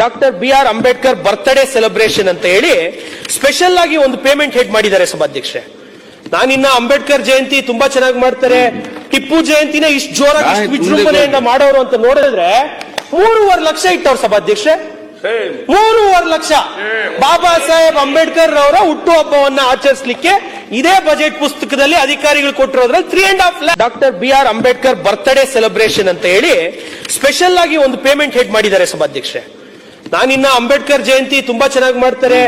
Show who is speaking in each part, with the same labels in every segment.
Speaker 1: Doctor B R. Ambedkar birthday celebration ಅಂತ ಹೇಳಿ special ಆಗಿ ಒಂದು ಪೇಮೆಂಟ್ ಹೆಡ್ ಮಾಡಿದ್ದಾರೆ ಸಭಾಧ್ಯಕ್ಷೆ. ನಾನಿನ್ನ ಅಂಬೇಡ್ಕರ್ ಜಯಂತಿ ತುಂಬಾ ಚೆನ್ನಾಗಿ ಮಾಡ್ತಾರೆ, ಟಿಪ್ಪು ಜಯಂತಿನ ಇಷ್ಟು ಜೋರಾಗಿ ಇಷ್ಟು ವಿಜೃಂಭಣೆಯಿಂದ ಮಾಡೋರು ಅಂತ ನೋಡಿದ್ರೆ 3.5 ಲಕ್ಷ ಇಟ್ಟವ್ರು ಸಭಾಧ್ಯಕ್ಷೆ. 3.5 ಲಕ್ಷ ಬಾಬಾ ಸಾಹೇಬ್ ಅಂಬೇಡ್ಕರ್ ಅವರ ಹುಟ್ಟುಹಬ್ಬವನ್ನ ಆಚರಿಸಲಿಕ್ಕೆ ಇದೇ ಬಜೆಟ್ ಪುಸ್ತಕದಲ್ಲಿ ಅಧಿಕಾರಿಗಳು ಕೊಟ್ಟಿರೋದ್ರಲ್ಲಿ 3.5 lakh. Doctor B R. Ambedkar birthday celebration ಅಂತ ಹೇಳಿ ಸ್ಪೆಷಲ್ ಆಗಿ ಒಂದು ಪೇಮೆಂಟ್ ಹೆಡ್ ಮಾಡಿದ್ದಾರೆ ಸಭಾಧ್ಯಕ್ಷೆ. ನಾನಿನ್ನ ಅಂಬೇಡ್ಕರ್ ಜಯಂತಿ ತುಂಬಾ ಚೆನ್ನಾಗಿ ಮಾಡ್ತಾರೆ,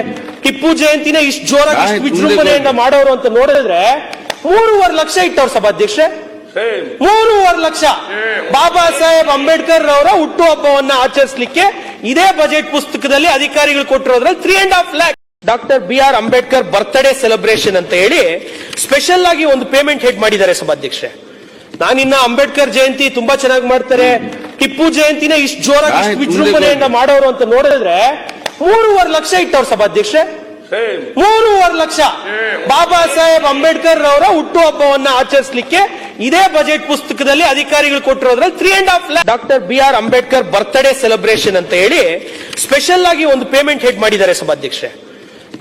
Speaker 1: ಟಿಪ್ಪು ಜಯಂತಿನ ಇಷ್ಟು ಜೋರಾಗಿ ಇಷ್ಟು ವಿಜೃಂಭಣೆಯಿಂದ ಮಾಡೋರು ಅಂತ ನೋಡಿದ್ರೆ 3.5 ಲಕ್ಷ ಇಟ್ಟವ್ರು ಸಭಾಧ್ಯಕ್ಷೆ. 3.5 ಲಕ್ಷ ಬಾಬಾ ಸಾಹೇಬ್ ಅಂಬೇಡ್ಕರ್ ಅವರ ಹುಟ್ಟುಹಬ್ಬವನ್ನ ಆಚರಿಸಲಿಕ್ಕೆ ಇದೇ ಬಜೆಟ್ ಪುಸ್ತಕದಲ್ಲಿ ಅಧಿಕಾರಿಗಳು ಕೊಟ್ಟಿರೋದ್ರಲ್ಲಿ 3.5 lakh. Doctor B R. Ambedkar birthday celebration ಅಂತ ಹೇಳಿ ಸ್ಪೆಷಲ್ ಆಗಿ ಒಂದು ಪೇಮೆಂಟ್ ಹೆಡ್ ಮಾಡಿದ್ದಾರೆ ಸಭಾಧ್ಯಕ್ಷೆ. ನಾನಿನ್ನ ಅಂಬೇಡ್ಕರ್ ಜಯಂತಿ ತುಂಬಾ ಚೆನ್ನಾಗಿ ಮಾಡ್ತಾರೆ, ಟಿಪ್ಪು ಜಯಂತಿನ ಇಷ್ಟು ಜೋರಾಗಿ ಇಷ್ಟು ವಿಜೃಂಭಣೆಯಿಂದ ಮಾಡೋರು ಅಂತ ನೋಡಿದ್ರೆ 3.5 ಲಕ್ಷ ಇಟ್ಟವ್ರು ಸಭಾಧ್ಯಕ್ಷೆ. 3.5 ಲಕ್ಷ ಬಾಬಾ ಸಾಹೇಬ್ ಅಂಬೇಡ್ಕರ್ ಅವರ ಹುಟ್ಟುಹಬ್ಬವನ್ನ ಆಚರಿಸಲಿಕ್ಕೆ ಇದೇ ಬಜೆಟ್ ಪುಸ್ತಕದಲ್ಲಿ ಅಧಿಕಾರಿಗಳು ಕೊಟ್ಟಿರೋದ್ರಲ್ಲಿ 3.5 lakh. Doctor B R. Ambedkar birthday celebration ಅಂತ ಹೇಳಿ ಸ್ಪೆಷಲ್ ಆಗಿ ಒಂದು ಪೇಮೆಂಟ್ ಹೆಡ್ ಮಾಡಿದ್ದಾರೆ ಸಭಾಧ್ಯಕ್ಷೆ.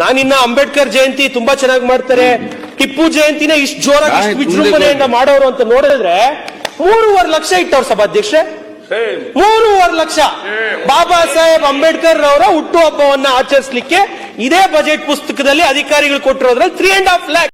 Speaker 1: ನಾನಿನ್ನ ಅಂಬೇಡ್ಕರ್ ಜಯಂತಿ ತುಂಬಾ ಚೆನ್ನಾಗಿ ಮಾಡ್ತಾರೆ, ಟಿಪ್ಪು ಜಯಂತಿನ ಇಷ್ಟು ಜೋರಾಗಿ ಇಷ್ಟು ವಿಜೃಂಭಣೆಯಿಂದ ಮಾಡೋರು ಅಂತ ನೋಡಿದ್ರೆ 3.5 ಲಕ್ಷ ಇಟ್ಟವ್ರು ಸಭಾಧ್ಯಕ್ಷೆ. 3.5 ಲಕ್ಷ ಬಾಬಾ ಸಾಹೇಬ್ ಅಂಬೇಡ್ಕರ್ ಅವರ ಹುಟ್ಟುಹಬ್ಬವನ್ನ ಆಚರಿಸಲಿಕ್ಕೆ ಇದೇ ಬಜೆಟ್ ಪುಸ್ತಕದಲ್ಲಿ ಅಧಿಕಾರಿಗಳು ಕೊಟ್ಟಿರೋದ್ರಲ್ಲಿ 3.5 lakh.